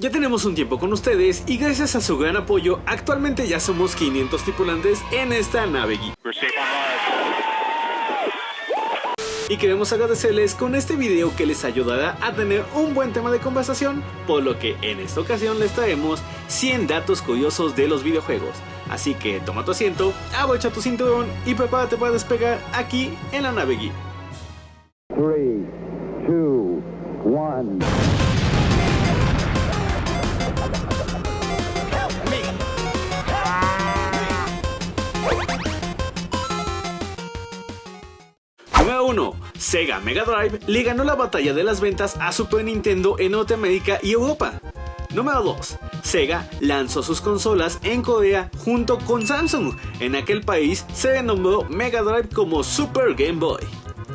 Ya tenemos un tiempo con ustedes y gracias a su gran apoyo, actualmente ya somos 500 tripulantes en esta nave geek. Y queremos agradecerles con este video que les ayudará a tener un buen tema de conversación, por lo que en esta ocasión les traemos 100 datos curiosos de los videojuegos. Así que toma tu asiento, abrocha tu cinturón y prepárate para despegar aquí en la nave geek. 3, 2, 1... Número 1. Sega Mega Drive le ganó la batalla de las ventas a Super Nintendo en Norteamérica y Europa. Número 2. Sega lanzó sus consolas en Corea junto con Samsung. En aquel país se renombró Mega Drive como Super Game Boy.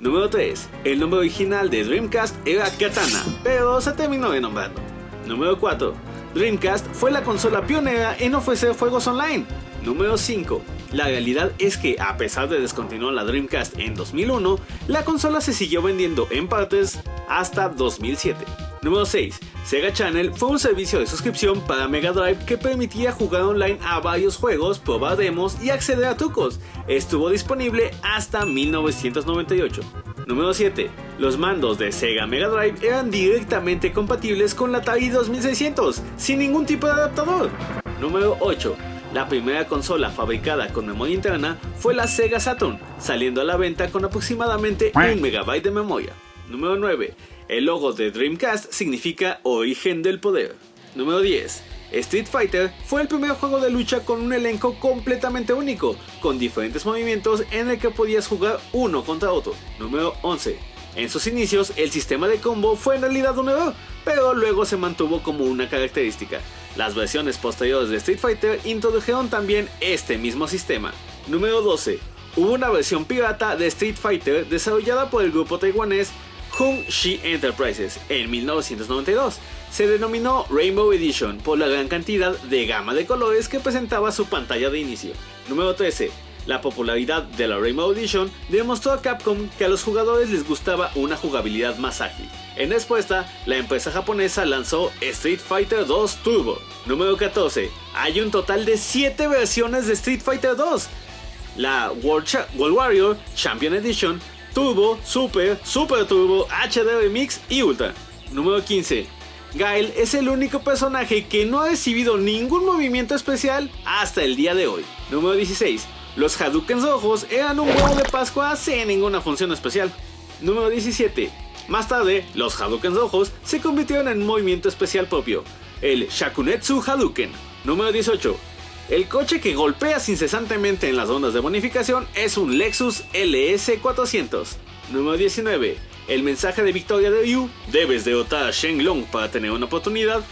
Número 3. El nombre original de Dreamcast era Katana, pero se terminó renombrando. Número 4. Dreamcast fue la consola pionera en ofrecer juegos online. Número 5. La realidad es que, a pesar de descontinuar la Dreamcast en 2001, la consola se siguió vendiendo en partes hasta 2007. Número 6. Sega Channel fue un servicio de suscripción para Mega Drive que permitía jugar online a varios juegos, probar demos y acceder a trucos. Estuvo disponible hasta 1998. Número 7. Los mandos de Sega Mega Drive eran directamente compatibles con la Atari 2600, sin ningún tipo de adaptador. Número 8. La primera consola fabricada con memoria interna fue la Sega Saturn, saliendo a la venta con aproximadamente 1 MB de memoria. Número 9. El logo de Dreamcast significa origen del poder. Número 10. Street Fighter fue el primer juego de lucha con un elenco completamente único, con diferentes movimientos en el que podías jugar uno contra otro. Número 11. En sus inicios el sistema de combo fue en realidad un error, pero luego se mantuvo como una característica. Las versiones posteriores de Street Fighter introdujeron también este mismo sistema. Número 12. Hubo una versión pirata de Street Fighter desarrollada por el grupo taiwanés Hung-Shi Enterprises en 1992. Se denominó Rainbow Edition por la gran cantidad de gama de colores que presentaba su pantalla de inicio. Número 13. La popularidad de la Rainbow Edition demostró a Capcom que a los jugadores les gustaba una jugabilidad más ágil. En respuesta, la empresa japonesa lanzó Street Fighter 2 Turbo. Número 14. Hay un total de 7 versiones de Street Fighter 2. La World Warrior Champion Edition, Turbo, Super, Super Turbo, HD Remix y Ultra. Número 15. Guile es el único personaje que no ha recibido ningún movimiento especial hasta el día de hoy. Número 16. Los Hadoukens rojos eran un huevo de Pascua sin ninguna función especial. Número 17. Más tarde, los Hadoukens rojos se convirtieron en un movimiento especial propio, el Shakunetsu Hadouken. Número 18. El coche que golpeas incesantemente en las ondas de bonificación es un Lexus LS400. Número 19. El mensaje de victoria de Ryu, debes derrotar a Shenlong para tener una oportunidad,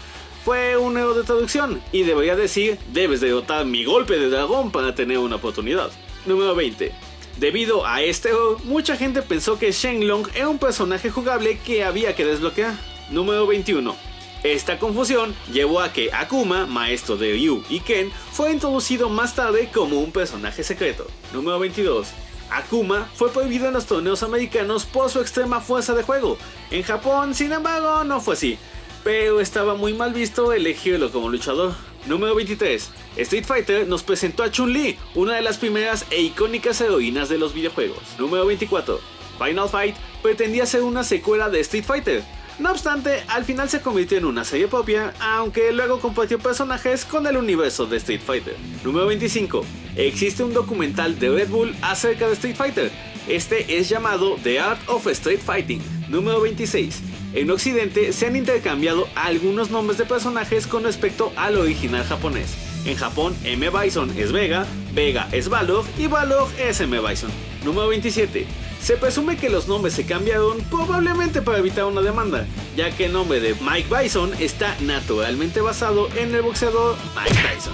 fue un error de traducción y debería decir, debes derrotar mi golpe de dragón para tener una oportunidad. Número 20. Debido a este error, mucha gente pensó que Shenlong era un personaje jugable que había que desbloquear. Número 21. Esta confusión llevó a que Akuma, maestro de Ryu y Ken, fue introducido más tarde como un personaje secreto. Número 22. Akuma fue prohibido en los torneos americanos por su extrema fuerza de juego. En Japón, sin embargo, no fue así, pero estaba muy mal visto elegirlo como luchador. Número 23. Street Fighter nos presentó a Chun-Li, una de las primeras e icónicas heroínas de los videojuegos. Número 24. Final Fight pretendía ser una secuela de Street Fighter. No obstante, al final se convirtió en una serie propia, aunque luego compartió personajes con el universo de Street Fighter. Número 25. Existe un documental de Red Bull acerca de Street Fighter. Este es llamado The Art of Street Fighting. Número 26. En Occidente se han intercambiado algunos nombres de personajes con respecto al original japonés. En Japón, M. Bison es Vega, Vega es Balrog y Balrog es M. Bison. Número 27. Se presume que los nombres se cambiaron probablemente para evitar una demanda, ya que el nombre de Mike Bison está naturalmente basado en el boxeador Mike Tyson.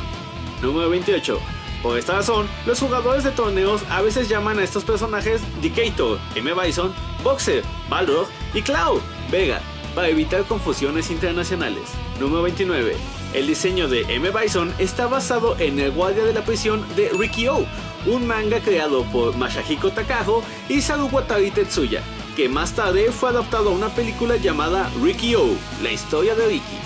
Número 28. Por esta razón, los jugadores de torneos a veces llaman a estos personajes Dictator, M. Bison, Boxer, Balrog y Cloud, Vega, para evitar confusiones internacionales. Número 29. El diseño de M. Bison está basado en el guardia de la prisión de Riki-Oh, un manga creado por Masahiko Takahashi y Sarugwatari Tetsuya, que más tarde fue adaptado a una película llamada Riki-Oh, la historia de Riki.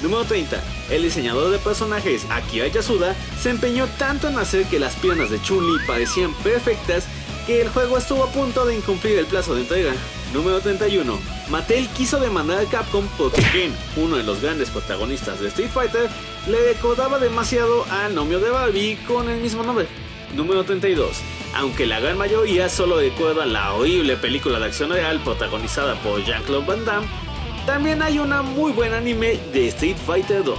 Número 30. El diseñador de personajes Akira Yasuda se empeñó tanto en hacer que las piernas de Chun-Li parecían perfectas que el juego estuvo a punto de incumplir el plazo de entrega. Número 31. Mattel quiso demandar a Capcom porque Ken, uno de los grandes protagonistas de Street Fighter, le recordaba demasiado al novio de Barbie con el mismo nombre. Número 32. Aunque la gran mayoría solo recuerda la horrible película de acción real protagonizada por Jean-Claude Van Damme, también hay una muy buen anime de Street Fighter 2.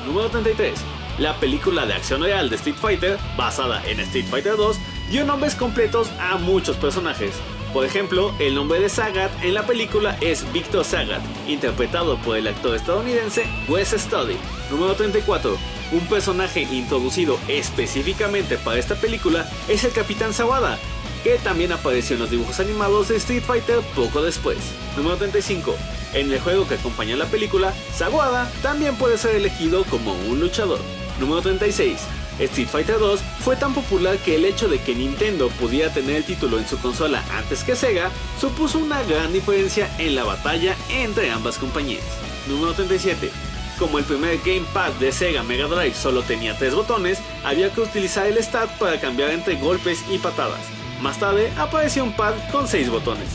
Número 33. La película de acción real de Street Fighter, basada en Street Fighter 2, dio nombres completos a muchos personajes. Por ejemplo, el nombre de Sagat en la película es Victor Sagat, interpretado por el actor estadounidense Wes Studi. Número 34. Un personaje introducido específicamente para esta película es el Capitán Sawada, que también apareció en los dibujos animados de Street Fighter poco después. Número 35. En el juego que acompaña la película, Sawada también puede ser elegido como un luchador. Número 36. Street Fighter 2 fue tan popular que el hecho de que Nintendo pudiera tener el título en su consola antes que Sega supuso una gran diferencia en la batalla entre ambas compañías. Número 37. Como el primer gamepad de Sega Mega Drive solo tenía 3 botones, había que utilizar el Start para cambiar entre golpes y patadas. Más tarde apareció un pad con 6 botones.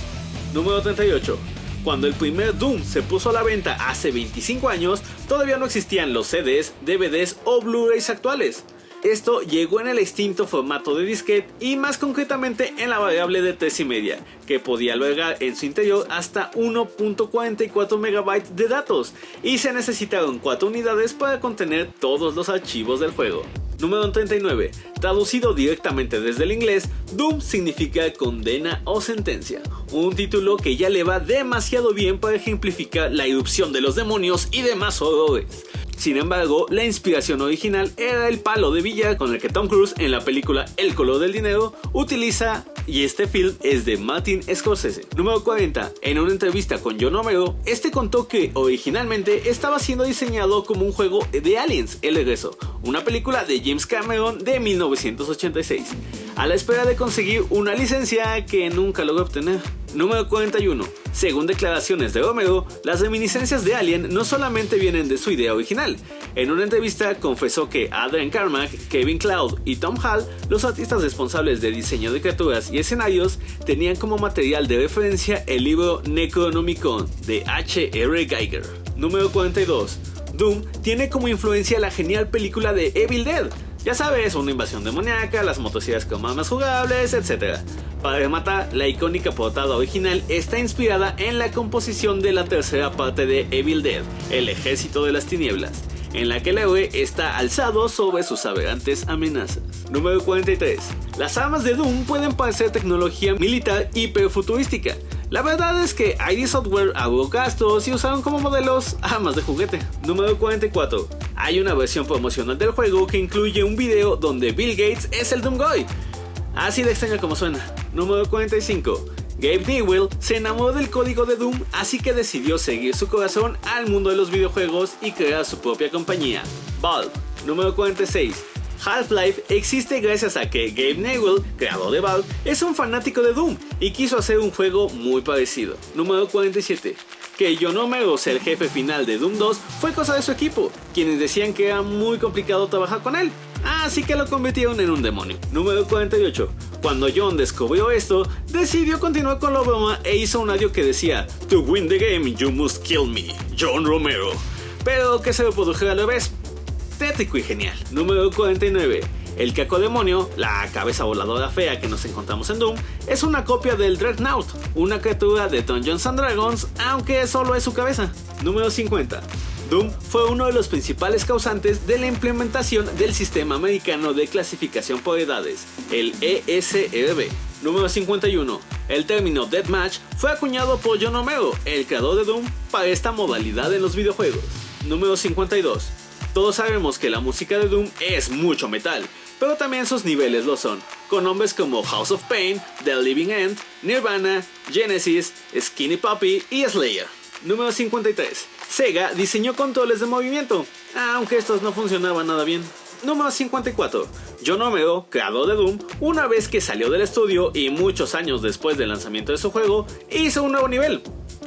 Número 38. Cuando el primer Doom se puso a la venta hace 25 años, todavía no existían los CDs, DVDs o Blu-rays actuales. Esto llegó en el extinto formato de disquete y más concretamente en la variable de 3,5, que podía albergar en su interior hasta 1.44 MB de datos, y se necesitaron 4 unidades para contener todos los archivos del juego. Número 39. Traducido directamente desde el inglés, Doom significa condena o sentencia, un título que ya le va demasiado bien para ejemplificar la irrupción de los demonios y demás horrores. Sin embargo, la inspiración original era el palo de billar con el que Tom Cruise en la película El color del dinero utiliza, y este film es de Martin Scorsese. Número 40. En una entrevista con John Romero, este contó que originalmente estaba siendo diseñado como un juego de Aliens, El regreso, una película de James Cameron de 1986, a la espera de conseguir una licencia que nunca logró obtener. Número 41. Según declaraciones de Romero, las reminiscencias de Alien no solamente vienen de su idea original. En una entrevista confesó que Adrian Carmack, Kevin Cloud y Tom Hall, los artistas responsables de diseño de criaturas y escenarios, tenían como material de referencia el libro Necronomicon de H.R. Geiger. Número 42. Doom tiene como influencia la genial película de Evil Dead. Ya sabes, una invasión demoníaca, las motosierras con armas jugables, etc. Para rematar, la icónica portada original está inspirada en la composición de la tercera parte de Evil Dead, El ejército de las tinieblas, en la que el héroe está alzado sobre sus aberrantes amenazas. Número 43. Las armas de Doom pueden parecer tecnología militar hiperfuturística. La verdad es que ID Software ahorró gastos y usaron como modelos armas de juguete. Número 44. Hay una versión promocional del juego que incluye un video donde Bill Gates es el Doomguy. Así de extraño como suena. Número 45. Gabe Newell se enamoró del código de Doom, así que decidió seguir su corazón al mundo de los videojuegos y crear su propia compañía, Valve. Número 46. Half-Life existe gracias a que Gabe Newell, creador de Valve, es un fanático de Doom y quiso hacer un juego muy parecido. Número 47. Que John Romero sea el jefe final de Doom 2 fue cosa de su equipo, quienes decían que era muy complicado trabajar con él, así que lo convirtieron en un demonio. Número 48. Cuando John descubrió esto, decidió continuar con la broma e hizo un audio que decía: "To win the game, you must kill me, John Romero", pero que se lo produjera al revés. Tétrico y genial. Número 49. El cacodemonio, la cabeza voladora fea que nos encontramos en Doom, es una copia del Dreadnought, una criatura de Dungeons and Dragons, aunque solo es su cabeza. Número 50. Doom fue uno de los principales causantes de la implementación del sistema americano de clasificación por edades, el ESRB. Número 51. El término Deathmatch fue acuñado por John Romero, el creador de Doom, para esta modalidad en los videojuegos. Número 52. Todos sabemos que la música de Doom es mucho metal, pero también sus niveles lo son, con nombres como House of Pain, The Living End, Nirvana, Genesis, Skinny Puppy y Slayer. Número 53. Sega diseñó controles de movimiento, aunque estos no funcionaban nada bien. Número 54. John Romero, creador de Doom, una vez que salió del estudio y muchos años después del lanzamiento de su juego, hizo un nuevo nivel,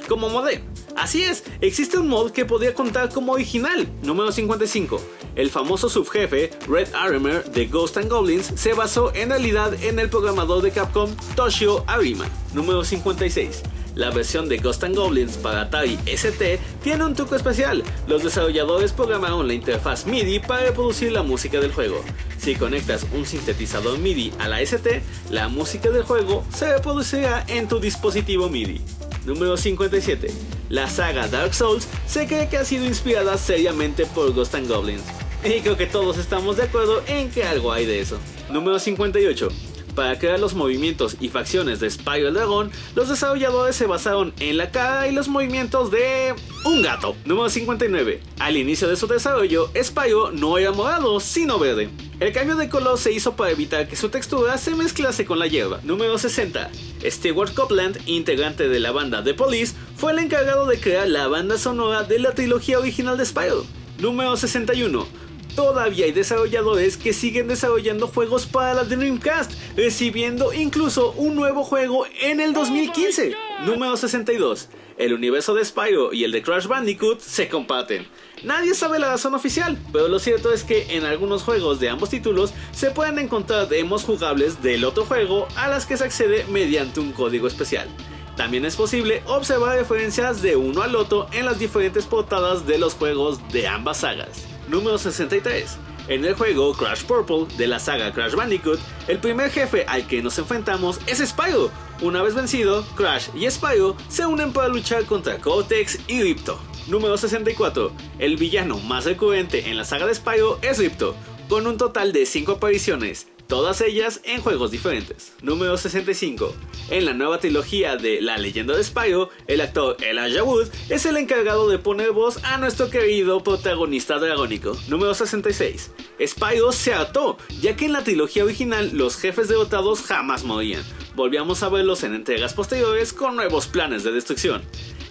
como modé, Así es, existe un mod que podría contar como original. Número 55. El famoso subjefe Red Armor de Ghosts and Goblins se basó en realidad en el programador de Capcom Toshio Arima. Número 56. La versión de Ghosts and Goblins para Atari ST tiene un truco especial. Los desarrolladores programaron la interfaz MIDI para reproducir la música del juego. Si conectas un sintetizador MIDI a la ST, la música del juego se reproducirá en tu dispositivo MIDI. Número 57. La saga Dark Souls se cree que ha sido inspirada seriamente por Ghosts and Goblins. Y creo que todos estamos de acuerdo en que algo hay de eso. Número 58. Para crear los movimientos y facciones de Spyro el dragón, los desarrolladores se basaron en la cara y los movimientos de un gato. Número 59. Al inicio de su desarrollo, Spyro no era morado, sino verde. El cambio de color se hizo para evitar que su textura se mezclase con la hierba. Número 60. Stewart Copeland, integrante de la banda The Police, fue el encargado de crear la banda sonora de la trilogía original de Spyro. Número 61. Todavía hay desarrolladores que siguen desarrollando juegos para la Dreamcast, recibiendo incluso un nuevo juego en el 2015. Número 62. El universo de Spyro y el de Crash Bandicoot se comparten. Nadie sabe la razón oficial, pero lo cierto es que en algunos juegos de ambos títulos se pueden encontrar demos jugables del otro juego a las que se accede mediante un código especial. También es posible observar referencias de uno al otro en las diferentes portadas de los juegos de ambas sagas. Número 63. En el juego Crash Purple de la saga Crash Bandicoot, el primer jefe al que nos enfrentamos es Spyro. Una vez vencido, Crash y Spyro se unen para luchar contra Cortex y Ripto. Número 64. El villano más recurrente en la saga de Spyro es Ripto, con un total de 5 apariciones, todas ellas en juegos diferentes. Número 65. En la nueva trilogía de La leyenda de Spyro, el actor Elijah Wood es el encargado de poner voz a nuestro querido protagonista dragónico. Número 66. Spyro se hartó, ya que en la trilogía original los jefes derrotados jamás morían. Volvíamos a verlos en entregas posteriores con nuevos planes de destrucción.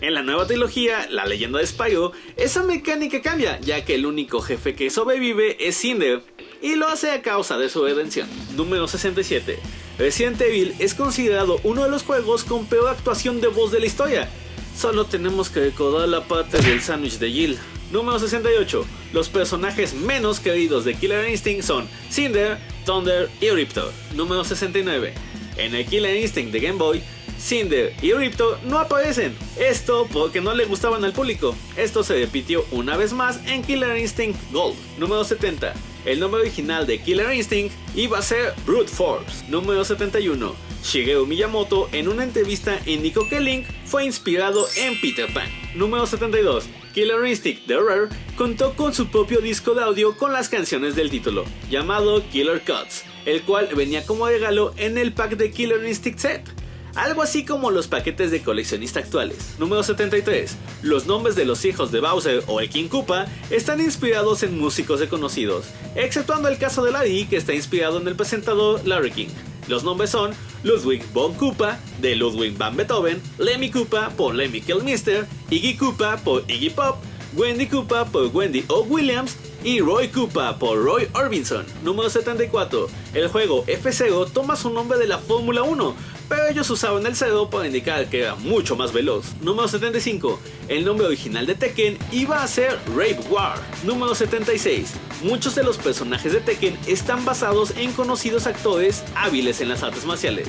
En la nueva trilogía, La leyenda de Spyro, esa mecánica cambia, ya que el único jefe que sobrevive es Cinder, y lo hace a causa de su redención. Número 67. Resident Evil es considerado uno de los juegos con peor actuación de voz de la historia. Solo tenemos que recordar la parte del sándwich de Jill. Número 68. Los personajes menos queridos de Killer Instinct son Cinder, Thunder y Ripto. Número 69. En el Killer Instinct de Game Boy, Cinder y Ripto no aparecen, esto porque no le gustaban al público. Esto se repitió una vez más en Killer Instinct Gold. Número 70. El nombre original de Killer Instinct iba a ser Brute Force. Número 71. Shigeru Miyamoto en una entrevista indicó que Link fue inspirado en Peter Pan. Número 72. Killer Instinct The Rare contó con su propio disco de audio con las canciones del título, llamado Killer Cuts, el cual venía como regalo en el pack de Killer Instinct Set. Algo así como los paquetes de coleccionista actuales. Número 73. Los nombres de los hijos de Bowser o el King Koopa están inspirados en músicos reconocidos, exceptuando el caso de Larry, que está inspirado en el presentador Larry King. Los nombres son Ludwig von Koopa de Ludwig van Beethoven, Lemmy Koopa por Lemmy Kilmister, Iggy Koopa por Iggy Pop, Wendy Koopa por Wendy O. Williams y Roy Koopa por Roy Orbison. Número 74. El juego F0 toma su nombre de la Fórmula 1, pero ellos usaban el 0 para indicar que era mucho más veloz. Número 75. El nombre original de Tekken iba a ser Rape War. Número 76. Muchos de los personajes de Tekken están basados en conocidos actores hábiles en las artes marciales.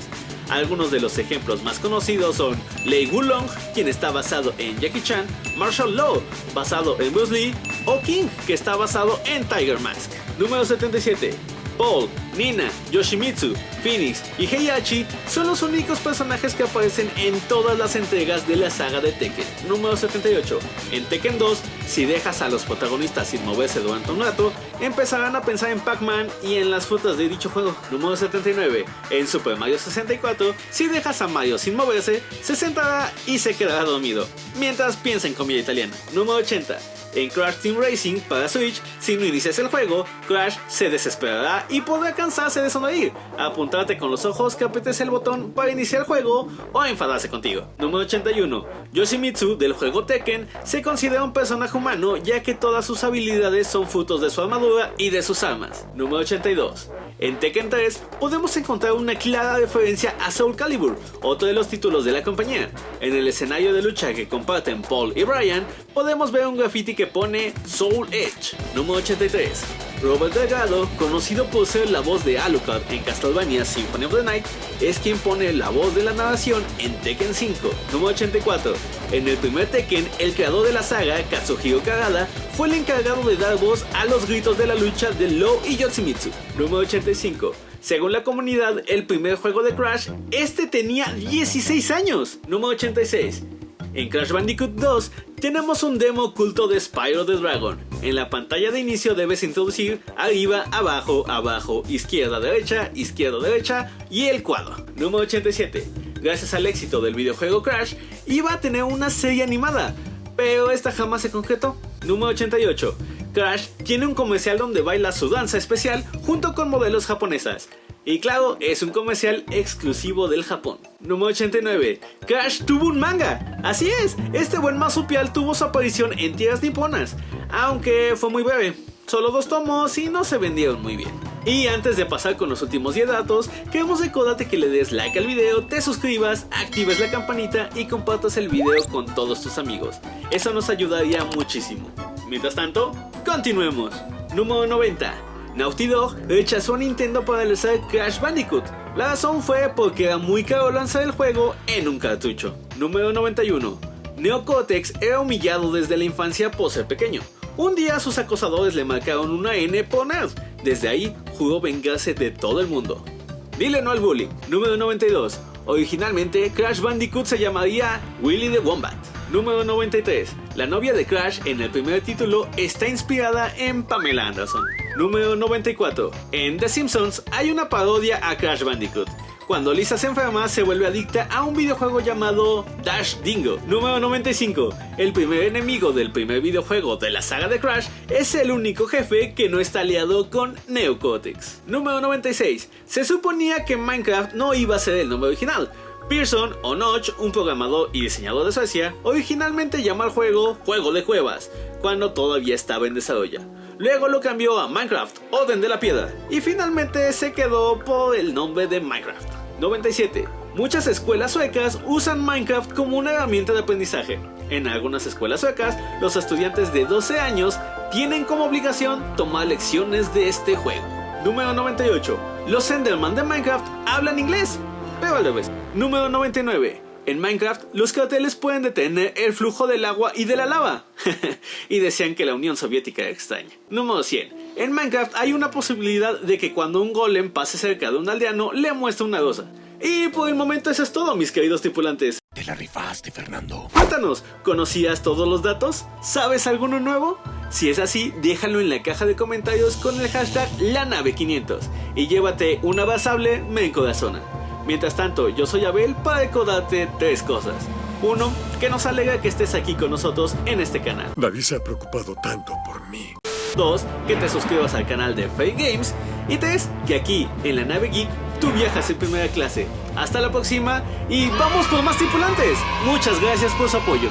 Algunos de los ejemplos más conocidos son Lei Wulong, quien está basado en Jackie Chan, Marshall Law, basado en Bruce Lee, o King, que está basado en Tiger Mask. Número 77. Paul, Nina, Yoshimitsu, Phoenix y Heihachi son los únicos personajes que aparecen en todas las entregas de la saga de Tekken. Número 78. En Tekken 2, si dejas a los protagonistas sin moverse durante un rato, empezarán a pensar en Pac-Man y en las frutas de dicho juego. Número 79. En Super Mario 64, si dejas a Mario sin moverse, se sentará y se quedará dormido, mientras piensa en comida italiana. Número 80. En Crash Team Racing para Switch, si no inicias el juego, Crash se desesperará y podrá cansarse de sonreír, apuntarte con los ojos que apretes el botón para iniciar el juego o enfadarse contigo. Número 81. Yoshimitsu del juego Tekken se considera un personaje humano ya que todas sus habilidades son frutos de su armadura y de sus armas. Número 82. En Tekken 3 podemos encontrar una clara referencia a Soul Calibur, otro de los títulos de la compañía. En el escenario de lucha que comparten Paul y Brian, podemos ver un graffiti que pone Soul Edge. Número 83. Robert Delgado, conocido por ser la voz de Alucard en Castlevania Symphony of the Night, es quien pone la voz de la narración en Tekken 5. Número 84. En el primer Tekken, el creador de la saga, Katsuhiro Kagada, fue el encargado de dar voz a los gritos de la lucha de Law y Yoshimitsu. Número 85. Según la comunidad, el primer juego de Crash, tenía 16 años. Número 86. En Crash Bandicoot 2 tenemos un demo oculto de Spyro the Dragon. En la pantalla de inicio debes introducir arriba, abajo, abajo, izquierda, derecha y el cuadro. Número 87. Gracias al éxito del videojuego Crash, iba a tener una serie animada, pero esta jamás se concretó. Número 88. Crash tiene un comercial donde baila su danza especial junto con modelos japonesas. Y claro, es un comercial exclusivo del Japón. Número 89. Crash tuvo un manga. Así es, este buen marsupial tuvo su aparición en tierras niponas, aunque fue muy breve. Solo 2 tomos y no se vendieron muy bien. Y antes de pasar con los últimos 10 datos, queremos recordarte que le des like al video, te suscribas, actives la campanita y compartas el video con todos tus amigos. Eso nos ayudaría muchísimo. Mientras tanto, continuemos. Número 90. Naughty Dog rechazó a Nintendo para lanzar Crash Bandicoot. La razón fue porque era muy caro lanzar el juego en un cartucho. Número 91. Neo Cortex era humillado desde la infancia por ser pequeño. Un día sus acosadores le marcaron una N por nerd. Desde ahí juró vengarse de todo el mundo. Dile no al bullying. Número 92. Originalmente Crash Bandicoot se llamaría Willy the Wombat. Número 93. La novia de Crash en el primer título está inspirada en Pamela Anderson. Número 94. En The Simpsons hay una parodia a Crash Bandicoot. Cuando Lisa se enferma, se vuelve adicta a un videojuego llamado Dash Dingo. Número 95. El primer enemigo del primer videojuego de la saga de Crash es el único jefe que no está aliado con Neo Cortex. Número 96. Se suponía que Minecraft no iba a ser el nombre original. Pearson o Notch, un programador y diseñador de Suecia, originalmente llamó al juego Juego de Cuevas, cuando todavía estaba en desarrollo. Luego lo cambió a Minecraft, Orden de la Piedra, y finalmente se quedó por el nombre de Minecraft. 97. Muchas escuelas suecas usan Minecraft como una herramienta de aprendizaje. En algunas escuelas suecas, los estudiantes de 12 años tienen como obligación tomar lecciones de este juego. Número 98. Los Enderman de Minecraft hablan inglés, pero al revés. Número 99. En Minecraft, los carteles pueden detener el flujo del agua y de la lava. Y decían que la Unión Soviética era extraña. Número 100. En Minecraft hay una posibilidad de que cuando un golem pase cerca de un aldeano, le muestre una rosa. Y por el momento eso es todo, mis queridos tripulantes. Te la rifaste, Fernando. Cuéntanos, ¿conocías todos los datos? ¿Sabes alguno nuevo? Si es así, déjalo en la caja de comentarios con el hashtag LaNave500 y llévate un abrazable Mencorazona. Mientras tanto, yo soy Abel para recordarte 3 cosas. 1. Que nos alegra que estés aquí con nosotros en este canal. Nadie se ha preocupado tanto por mí. 2. Que te suscribas al canal de Fake Games. Y 3. Que aquí, en la Nave Geek, tú viajas en primera clase. Hasta la próxima y ¡vamos por más tripulantes! Muchas gracias por su apoyo.